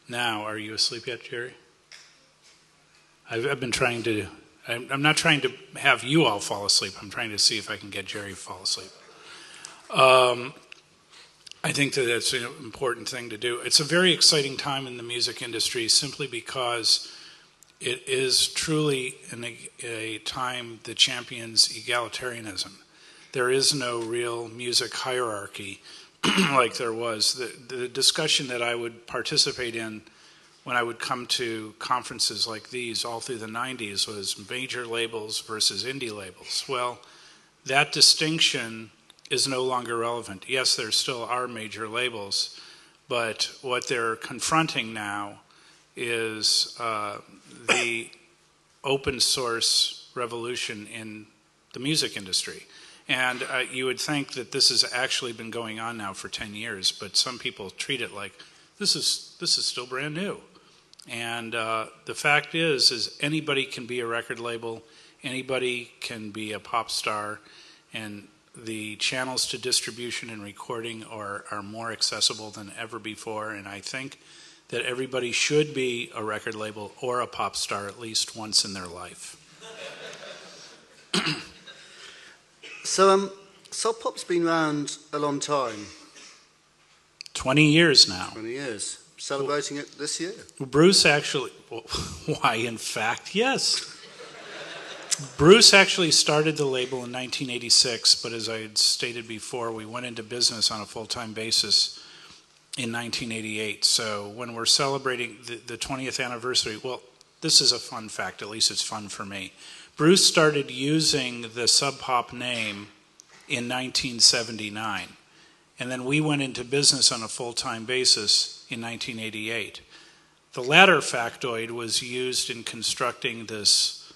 Now, are you asleep yet, Jerry? I've been trying to, I'm not trying to have you all fall asleep. I'm trying to see if I can get Jerry to fall asleep. I think that it's an important thing to do. It's a very exciting time in the music industry simply because it is truly a time that champions egalitarianism. There is no real music hierarchy like there was. The discussion that I would participate in when I would come to conferences like these all through the 90s was major labels versus indie labels. Well, that distinction is no longer relevant. Yes, there still are major labels, but what they're confronting now is the open source revolution in the music industry. And you would think that this has actually been going on now for 10 years, but some people treat it like this is still brand new. And the fact is anybody can be a record label, anybody can be a pop star, and the channels to distribution and recording are more accessible than ever before, and I think that everybody should be a record label or a pop star at least once in their life. So, Sub Pop's been around a long time. 20 years now. 20 years. Celebrating it this year? Bruce actually, why in fact, yes. Bruce actually started the label in 1986, but as I had stated before, we went into business on a full-time basis in 1988. So when we're celebrating the 20th anniversary, well, this is a fun fact, at least it's fun for me. Bruce started using the Sub Pop name in 1979, and then we went into business on a full-time basis in 1988. The latter factoid was used in constructing this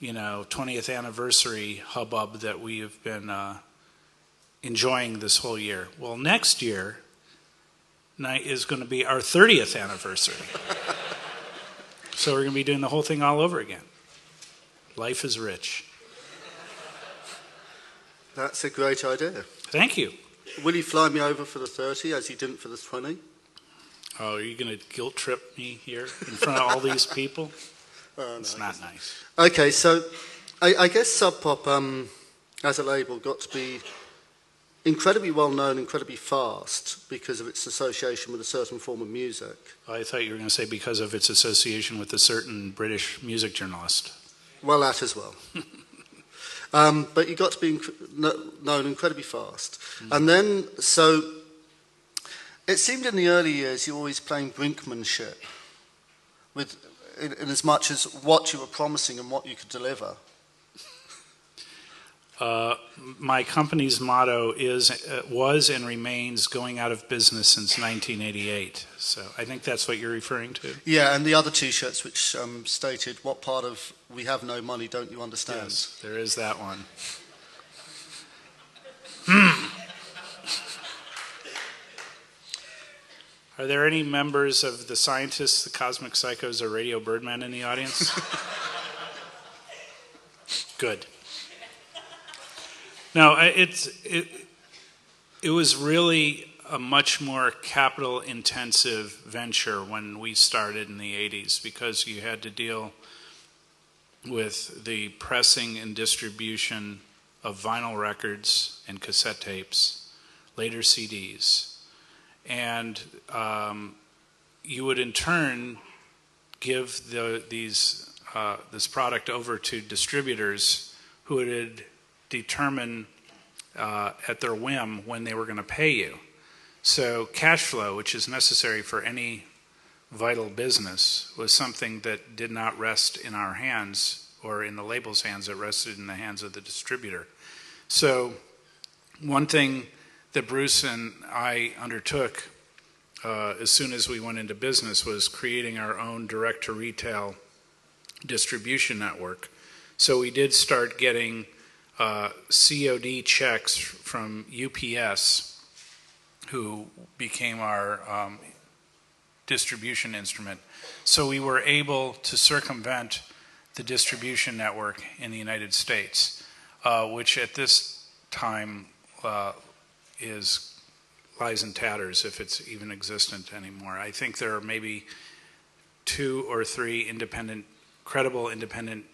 20th anniversary hubbub that we have been enjoying this whole year. Well, next year is going to be our 30th anniversary. So we're going to be doing the whole thing all over again. Life is rich. That's a great idea. Thank you. Will you fly me over for the 30 as you didn't for the 20? Oh, are you going to guilt trip me here in front of all these people? No, it's not nice. Okay, so I guess Sub Pop, as a label, got to be incredibly well known, incredibly fast because of its association with a certain form of music. I thought you were going to say because of its association with a certain British music journalist. Well, that as well. But you got to be known incredibly fast. Mm-hmm. And then, so it seemed in the early years you were always playing brinkmanship in as much as what you were promising and what you could deliver. My company's motto was and remains going out of business since 1988. So I think that's what you're referring to. Yeah, and the other T-shirts which stated, what part of "we have no money don't you understand"? Yes, there is that one. Are there any members of the Scientists, the Cosmic Psychos, or Radio Birdman in the audience? Good. No, it was really a much more capital-intensive venture when we started in the 80s because you had to deal with the pressing and distribution of vinyl records and cassette tapes, later CDs. And you would in turn give this product over to distributors who would determine at their whim when they were going to pay you. So cash flow, which is necessary for any vital business, was something that did not rest in our hands or in the label's hands. It rested in the hands of the distributor. So one thing that Bruce and I undertook as soon as we went into business was creating our own direct-to-retail distribution network. So we did start getting COD checks from UPS, who became our distribution instrument. So we were able to circumvent the distribution network in the United States, which at this time is lies in tatters if it's even existent anymore. I think there are maybe 2 or 3 credible independent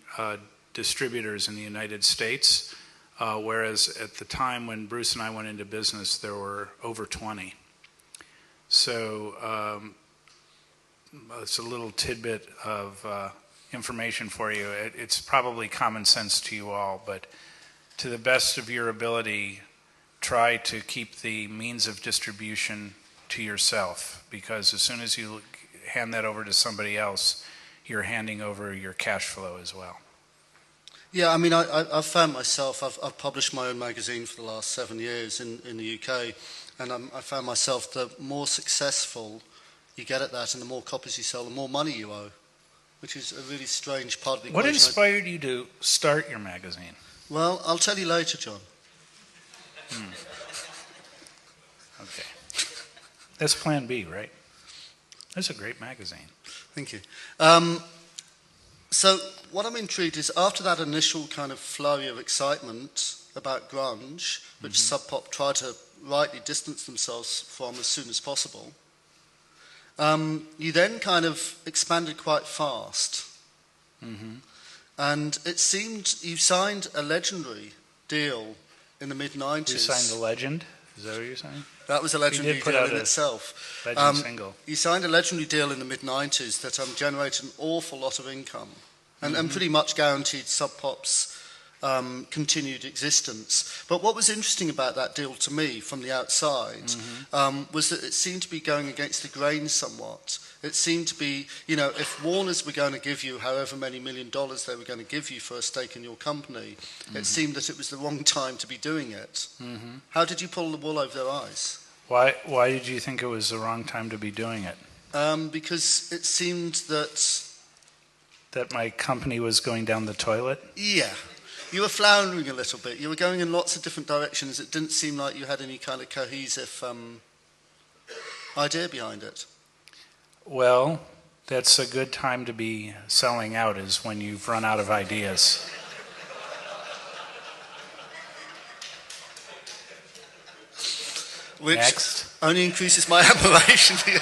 distributors in the United States, whereas at the time when Bruce and I went into business, there were over 20. So it's a little tidbit of information for you. It's probably common sense to you all, but to the best of your ability, try to keep the means of distribution to yourself, because as soon as you hand that over to somebody else, you're handing over your cash flow as well. Yeah, I mean, I've found myself, I've published my own magazine for the last 7 years in the UK, and I found myself, the more successful you get at that and the more copies you sell, the more money you owe, which is a really strange part of the equation. What inspired you to start your magazine? Well, I'll tell you later, John. Okay. That's Plan B, right? That's a great magazine. Thank you. So what I'm intrigued is, after that initial kind of flurry of excitement about grunge, which Sub Pop tried to rightly distance themselves from as soon as possible, you then kind of expanded quite fast. And it seemed you signed a legendary deal in the mid-90s. You signed a legend? Is that what you're saying? That was a legendary deal in itself. Legend single. You signed a legendary deal in the mid-90s that generated an awful lot of income and pretty much guaranteed Sub Pop's continued existence. But what was interesting about that deal to me from the outside was that it seemed to be going against the grain somewhat. It seemed to be, you know, if Warner's were going to give you however many $1 million they were going to give you for a stake in your company, it seemed that it was the wrong time to be doing it. How did you pull the wool over their eyes? Why did you think it was the wrong time to be doing it? Because it seemed that my company was going down the toilet? Yeah. You were floundering a little bit. You were going in lots of different directions. It didn't seem like you had any kind of cohesive idea behind it. Well, that's a good time to be selling out, is when you've run out of ideas. Which Next. only increases my admiration for you.